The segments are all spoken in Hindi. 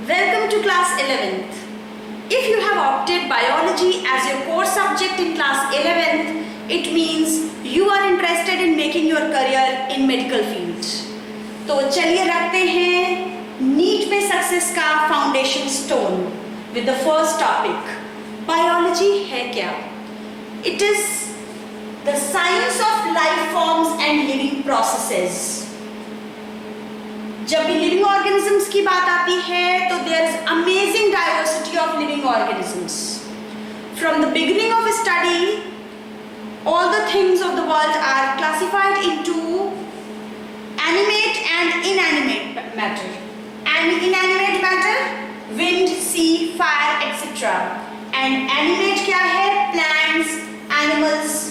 Welcome to class 11th. If you have opted biology as your core subject in class 11th, it means you are interested in making your career in medical field. तो चलिए रखते हैं नीट में सक्सेस का foundation stone with the first topic. Biology है क्या? It is the science of life forms and living processes. जब भी लिविंग ऑर्गेनिजम्स की बात आती है तो there is amazing diversity of living organisms. From the beginning of study all the things of the world are classified into animate and inanimate matter. And inanimate matter, wind, sea, fire, etc. And animate क्या है? Plants, animals.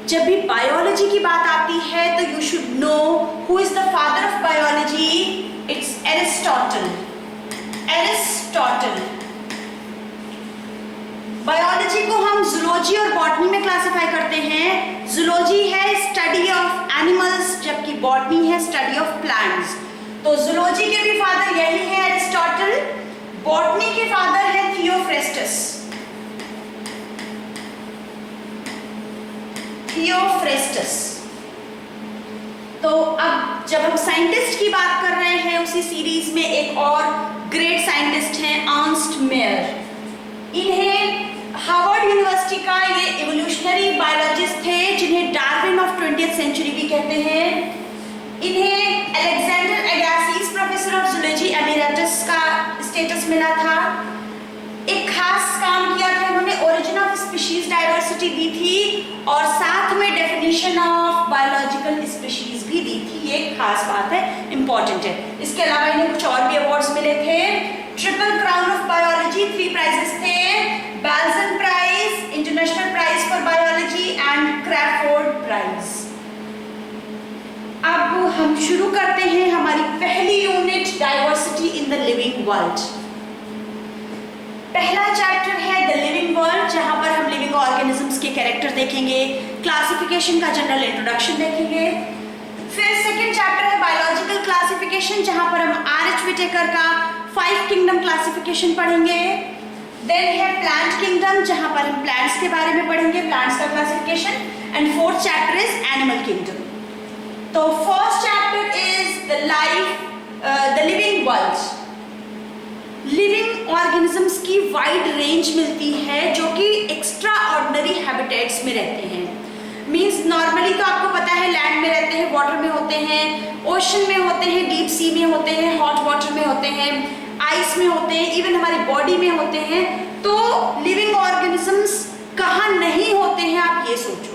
जब भी बायोलॉजी की बात आती है तो you should know who is the father of biology. It's Aristotle. Aristotle. Biology को हम जूलॉजी और बॉटनी में क्लासिफाई करते हैं. जूलॉजी है स्टडी ऑफ एनिमल्स, जबकि बॉटनी है स्टडी ऑफ प्लांट्स. तो जूलॉजी के भी फादर यही है एरिस्टोटल. बॉटनी के फादर है थियोफ्रेस्टस. थियोफ्रेस्टस. तो अब जब हम साइंटिस्ट की बात कर रहे हैं उसी सीरीज में एक और ग्रेट साइंटिस्ट हैं अर्नस्ट मेयर. इन्हें हार्वर्ड यूनिवर्सिटी का ये इवोल्यूशनरी बायोलॉजिस्ट थे जिन्हें डार्विन ऑफ 20th सेंचुरी भी कहते हैं. इन्हें Alexander Agassiz professor of zoology emeritus का स्टेटस मिला था. एक खास काम किया था उन्होंने, ओरिजिन ऑफ स्पीशीज डाइवर्सिटी दी थी और साथ में डेफिनेशन ऑफ बायोलॉजिकल स्पीशीज भी दी थी. ये खास बात है, इंपॉर्टेंट है. इसके अलावा इन्हें कुछ और भी अवार्ड्स मिले थे. Triple crown of biology 3 prizes थे. Balzan prize, international prize for biology and Crafoord prize. अब हम शुरू करते हैं हमारी पहली unit, diversity in the living world. पहला चैप्टर है द लिविंग वर्ल्ड, जहां पर हम लिविंग ऑर्गेनिजम्स के कैरेक्टर देखेंगे, क्लासिफिकेशन का जनरल इंट्रोडक्शन देखेंगे. फिर सेकंड चैप्टर है बायोलॉजिकल क्लासिफिकेशन, जहां पर हम आर.एच. विटेकर का 5 किंगडम क्लासिफिकेशन पढ़ेंगे. देन है प्लांट किंगडम, जहां पर हम प्लांट्स के बारे में पढ़ेंगे, प्लांट्स का classification. And fourth chapter is animal kingdom. तो first chapter is the living world. Living organisms की वाइड रेंज मिलती है जो कि एक्स्ट्रा ऑर्डिनरी हैबिटेट्स में रहते हैं. मीन्स नॉर्मली तो आपको पता है लैंड में रहते हैं, वाटर में होते हैं, ओशन में होते हैं, डीप सी में होते हैं, हॉट वाटर में होते हैं, आइस में होते हैं, इवन हमारी बॉडी में होते हैं. तो लिविंग ऑर्गेनिजम्स कहाँ नहीं होते हैं आप ये सोचो.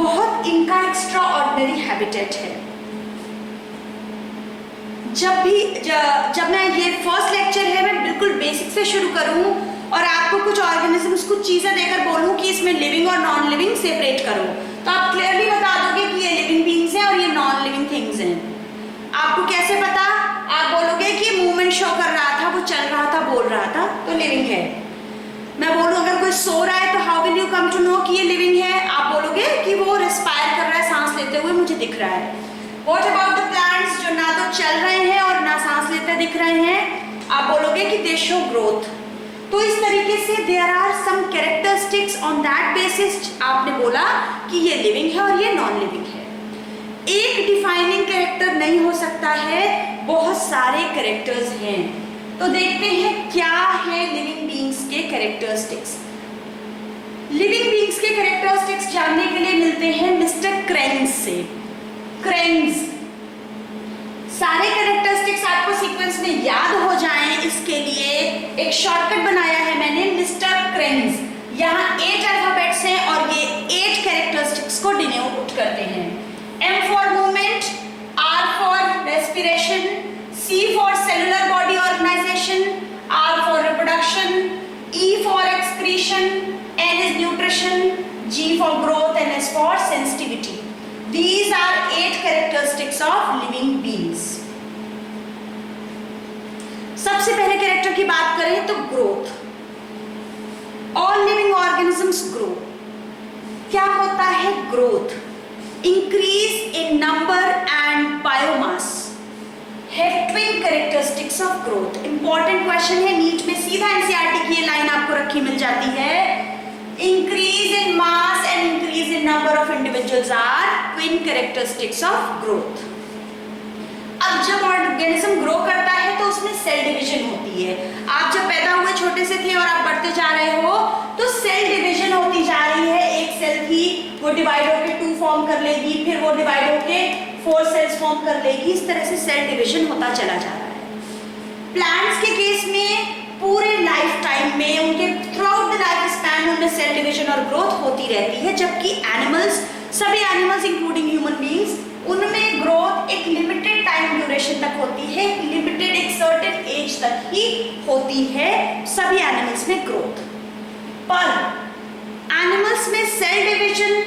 बहुत इनका एक्स्ट्रा ऑर्डिनरी हैबिटेट है. जब मैं ये फर्स्ट लेक्चर है मैं बिल्कुल बेसिक से शुरू करूं और आपको कुछ ऑर्गेनिजम्स, कुछ चीजें देकर बोलूं कि इसमें लिविंग और नॉन लिविंग सेपरेट करो, तो आप क्लियरली बता दोगे कि ये लिविंग बीइंग्स हैं और ये नॉन लिविंग थिंग्स हैं. आपको कैसे पता? आप बोलोगे कि मूवमेंट शो कर रहा था, वो चल रहा था, बोल रहा था, तो लिविंग है. मैं बोलूं अगर कोई सो रहा है तो how will you come to know कि ये लिविंग है? आप बोलोगे कि वो रिस्पायर कर रहा है, सांस लेते हुए मुझे दिख रहा है. What about the plants जो ना तो चल रहे हैं और ना सांस लेते दिख रहे हैं? आप बोलोगे कि they show growth. तो इस तरीके से there are some characteristics on that basis आपने बोला कि ये living है और ये non living है. एक डिफाइनिंग कैरेक्टर नहीं हो सकता है, बहुत सारे कैरेक्टर्स हैं. तो देखते हैं क्या है लिविंग बीइंग्स के कैरेक्टरिस्टिक्स. लिविंग बीइंग्स के कैरेक्टरिस्टिक्स जानने के लिए मिलते हैं मिस्टर क्रेंज से. क्रेंज. सारे कैरेक्टरिस्टिक्स आपको सीक्वेंस में याद हो जाएं, इसके लिए एक शॉर्टकट बनाया है मैंने, मिस्टर क्रेंज. यहाँ 8 अल्फाबेट्स हैं और ये 8 कैरेक्टरिस्टिक्स को डिनोट करते हैं. M for movement, R for respiration, C for cellular body organisation, R for reproduction, E for excretion, N is nutrition, G for growth and S for sensitivity. These are 8 characteristics of living beings. सबसे पहले कैरेक्टर की बात करें तो growth. All living organisms grow. क्या होता है growth? Increase in number and biomass. है twin characteristics of growth. Important question है, नीट में सीधा एनसीईआरटी की ये लाइन आपको रखी मिल जाती है। Increase in mass and increase in number of individuals are twin characteristics of growth. अब जब ऑर्गेनिज्म ग्रो करता है तो उसमें सेल डिवीजन होती है। आप जब पैदा हुए छोटे से थे और आप बढ़ते जा रहे हो तो सेल डिवीजन होती जा रही है। एक सेल थी, वो डिवाइड होकर 2 फॉर्म कर लेगी, फिर वो डिवाइड होकर 4 सेल्स फॉर्म कर लेगी। इस तरह से सेल डिवीजन होता चला जा रहा है। प्लांट्स के केस में पूरे लाइफ टाइम में उनके through out the life span उनमें सेल डिवीजन और ग्रोथ होती रहती है, जबकि एनिमल्स, सभी एनिमल्स इंक्लूडिंग ह्यूमन बीइंग्स, उनमें ग्रोथ एक लिमिटेड टाइम ड्यूरेशन तक होती है, लिमिटेड एक सर्टेन एज तक ही होती है सभी एनिमल्स में ग्रोथ। पर एनिमल्स में सेल डिवीजन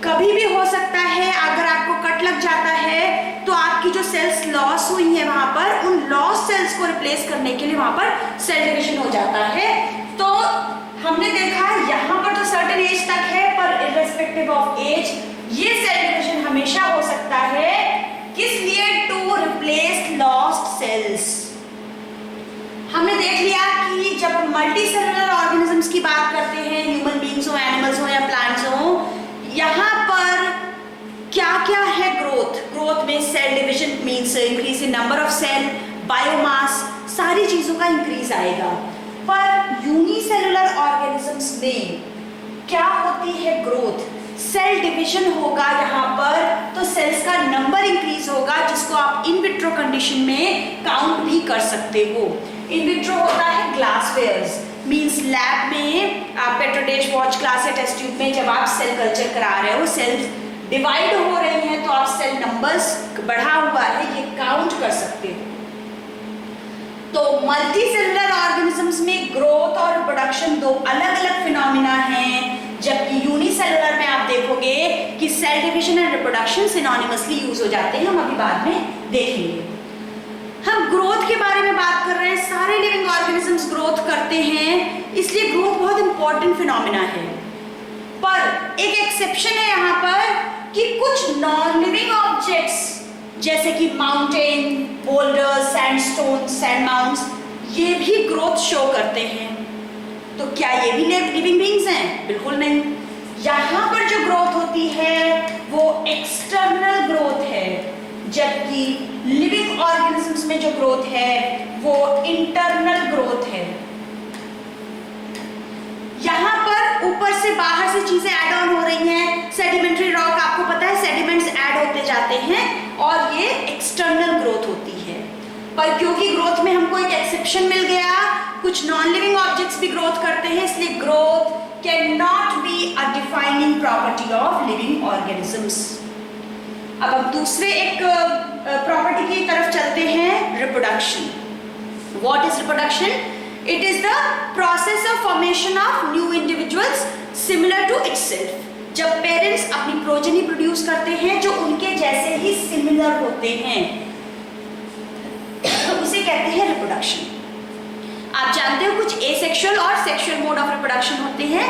कभी भी हो सकता है। अगर आपको कट लग जाता है तो आपकी जो सेल्स लॉस हुई है वहां पर, उन लॉस सेल्स को रिप्लेस करने के लिए वहां पर सेल डिवीजन हो जाता है। तो हमने देखा यहाँ पर तो सर्टेन एज तक है, पर इर्रेस्पेक्टिव ऑफ एज ये सेल डिवीजन हमेशा हो सकता है। किस लिए? To replace lost cells. हमने देख लिया कि जब मल्टी सेलुलर ऑर्गेनिजम्स की बात करते हैं, ह्यूमन बीइंग्स हो, एनिमल्स हो या प्लांट्स हो, यहाँ पर क्या क्या है ग्रोथ? ग्रोथ में cell division means increase in number of cell, biomass, सारी चीजों का इंक्रीज आएगा। पर यूनिसेलुलर ऑर्गेनिजम्स में क्या होती है ग्रोथ? सेल डिवीजन होगा यहाँ पर, तो सेल्स का नंबर इंक्रीज होगा, जिसको आप इन विट्रो कंडीशन में काउंट भी कर सकते हो। इन विट्रो होता है ग्लासवेयर्स, मींस लैब में आप पेट्रोडेश वॉच क्लास या टेस्ट ट्यूब में जब आप सेल कल्चर करा रहे हो, सेल्स डिवाइड हो रही हैं, तो आप सेल नंबर्स बढ़ा हुआ है ये काउंट कर सकते हो। तो मल्टी सेलुलर ऑर्गेनिजम्स में ग्रोथ और रिप्रोडक्शन दो अलग अलग फिनोमिना हैं, जबकि यूनिसेलुलर में आप देखोगे कि cell division and reproduction synonymously use हो जाते हैं। हम अभी बाद में देखेंगे। हम ग्रोथ के बारे में बात कर रहे हैं, सारे लिविंग ऑर्गेनिजम्स ग्रोथ करते हैं, इसलिए ग्रोथ बहुत इंपॉर्टेंट फिनोमिना है। पर एक एक्सेप्शन है यहाँ पर कि कुछ नॉन लिविंग ऑब्जेक्ट्स जैसे कि mountain, boulders, sandstone, sand mounts, ये भी ग्रोथ शो करते हैं। तो क्या ये भी लिविंग बीइंग्स हैं? बिल्कुल नहीं। यहाँ पर जो ग्रोथ होती है वो एक्सटर्नल ग्रोथ है, जबकि लिविंग ऑर्गेनिजम्स में जो ग्रोथ है वो इंटरनल ग्रोथ है। यहाँ पर ऊपर से बाहर से चीजें ऐड ऑन हो रही हैं। सेडिमेंट्री रॉक, आपको पता है सेडिमेंट्स ऐड होते जाते हैं और ये एक्सटर्नल ग्रोथ होती है। पर क्योंकि ग्रोथ में हमको एक एक्सेप्शन मिल गया, कुछ नॉन लिविंग ऑब्जेक्ट्स भी ग्रोथ करते हैं, इसलिए growth can not be a defining property of living organisms. अब हम दूसरे एक प्रॉपर्टी की तरफ चलते हैं, reproduction. What is reproduction? It is the process of formation of new individuals similar to itself. जब पेरेंट्स अपनी प्रोजेनी प्रोड्यूस करते हैं जो उनके जैसे ही सिमिलर होते हैं, उसे कहते हैं रिप्रोडक्शन। आप जानते हो कुछ एसेक्सुअल और सेक्सुअल मोड ऑफ रिप्रोडक्शन होते हैं।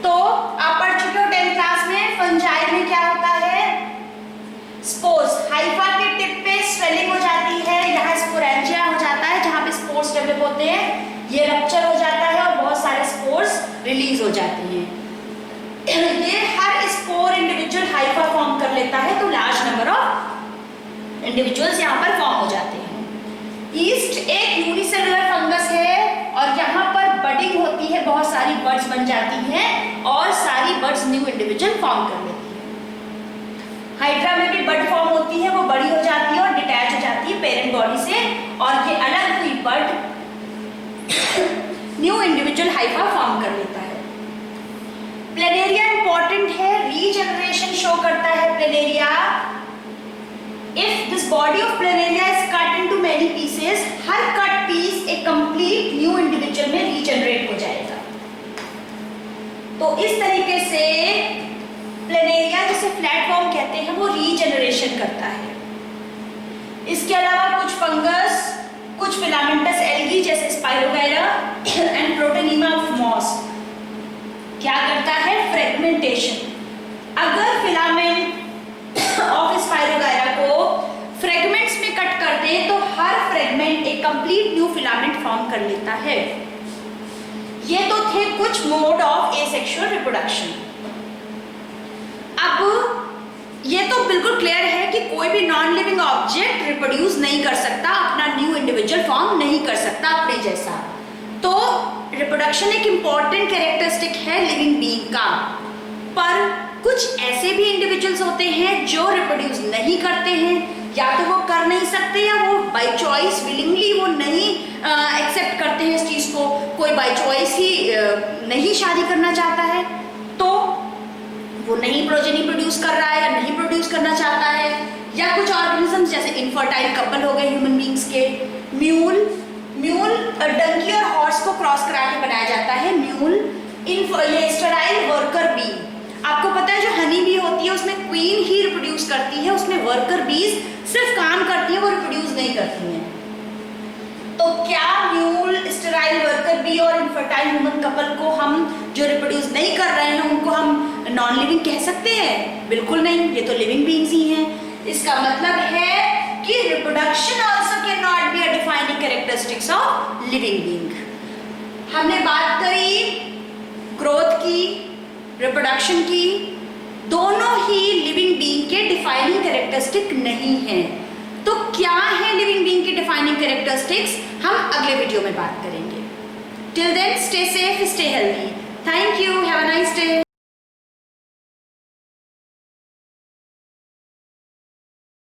तो आप पढ़ चुके हो 10th क्लास में, फंजाई में क्या होता है? स्पोर्स, हाइफा के टिप पे स्वेलिंग हो जाती है, यहाँ स्पोरेंजिया हो जाता है, जहाँ पे स्पोर्स डेवलप होते हैं, ये रप्चर हो जाता है और बहुत सारे स्पोर्स रिलीज हो जाते हैं। ये हर स्पोर इंडिविजुअल हाइफा फॉर्म कर लेता है, तो लार्ज नंबर ऑफ इंडिविजुअल्स यहाँ पर फॉर्म हो जाते हैं। ईस्ट एक यूनिसेलुलर फंगस है और यहाँ पर बडिंग होती है, बहुत सारी बड्स बन जाती हैं और सारी बड्स न्यू इंडिविजुअल फॉर्म कर लेती है। हाइड्रा में भी बड फॉर्म होती है, वो बड़ी हो जाती है और डिटैच हो जाती है पेरेंट बॉडी से, और ये अलग हुई bud new individual hypha form कर लेता है। प्लेनेरिया इंपॉर्टेंट है, रीजनरेशन शो करता है planaria. If this body of planaria is cut into many pieces, हर कट पीस एक कंप्लीट न्यू इंडिविजुअल में रीजनरेट हो जाएगा। तो इस तरीके से प्लेनेरिया, जिसे प्लेटफॉर्म कहते हैं, वो रीजनरेशन करता है। इसके अलावा कुछ फंगस, कुछ फिलामेंटस एल्गी जैसे Spirogyra and protonema of moss क्या करता है? फ्रेगमेंटेशन। अगर फिलामेंट ऑफ स्पाइरोगायरा को फ्रेगमेंट्स में कट कर दें तो हर फॉर्म कर लेता है। ये तो थे कुछ मोड ऑफ एसेक्सुअल रिप्रोडक्शन। अब ये तो बिल्कुल क्लियर है कि कोई भी नॉन लिविंग ऑब्जेक्ट रिप्रोड्यूस नहीं कर सकता, अपना न्यू इंडिविजुअल फॉर्म नहीं कर सकता अपने जैसा। तो रिप्रोडक्शन एक इंपॉर्टेंट कैरेक्टरिस्टिक है लिविंग बीइंग का। पर कुछ ऐसे भी इंडिविजुअल्स होते हैं जो रिप्रोड्यूस नहीं करते हैं, या तो वो कर नहीं सकते या वो बाय चॉइस विलिंगली वो नहीं एक्सेप्ट करते हैं इस चीज को। कोई बाय चॉइस ही नहीं शादी करना चाहता है, तो वो नहीं प्रोजेनी प्रोड्यूस कर रहा है या नहीं प्रोड्यूस करना चाहता है। या कुछ ऑर्गेनिजम्स जैसे इनफर्टाइल कपल हो गए ह्यूमन बींग्स के। म्यूल डंकी और हॉर्स को क्रॉस करा के बनाया जाता है म्यूल। स्टेराइल वर्कर बी, आपको पता है जो हनी बी होती है उसमें क्वीन ही रिप्रोड्यूस करती है, उसमें वर्कर बीज सिर्फ काम करती है, वो रिप्रोड्यूस नहीं करती हैं। तो क्या म्यूल, स्टेराइल वर्कर बी और इनफर्टाइल ह्यूमन कपल को हम जो रिप्रोड्यूस नहीं कर रहे हैं उनको हम नॉन लिविंग कह सकते हैं? बिल्कुल नहीं, ये तो लिविंग बीइंग्स ही हैं। इसका मतलब है कि reproduction also can not be a defining characteristics of living being. हमने बात करी ग्रोथ की, रिप्रोडक्शन की, दोनों ही लिविंग बीइंग के डिफाइनिंग कैरेक्टरिस्टिक नहीं हैं। तो क्या है लिविंग बीइंग की डिफाइनिंग कैरेक्टरिस्टिक्स, हम अगले वीडियो में बात करेंगे। Till then stay safe, stay healthy. Thank you, have a nice day.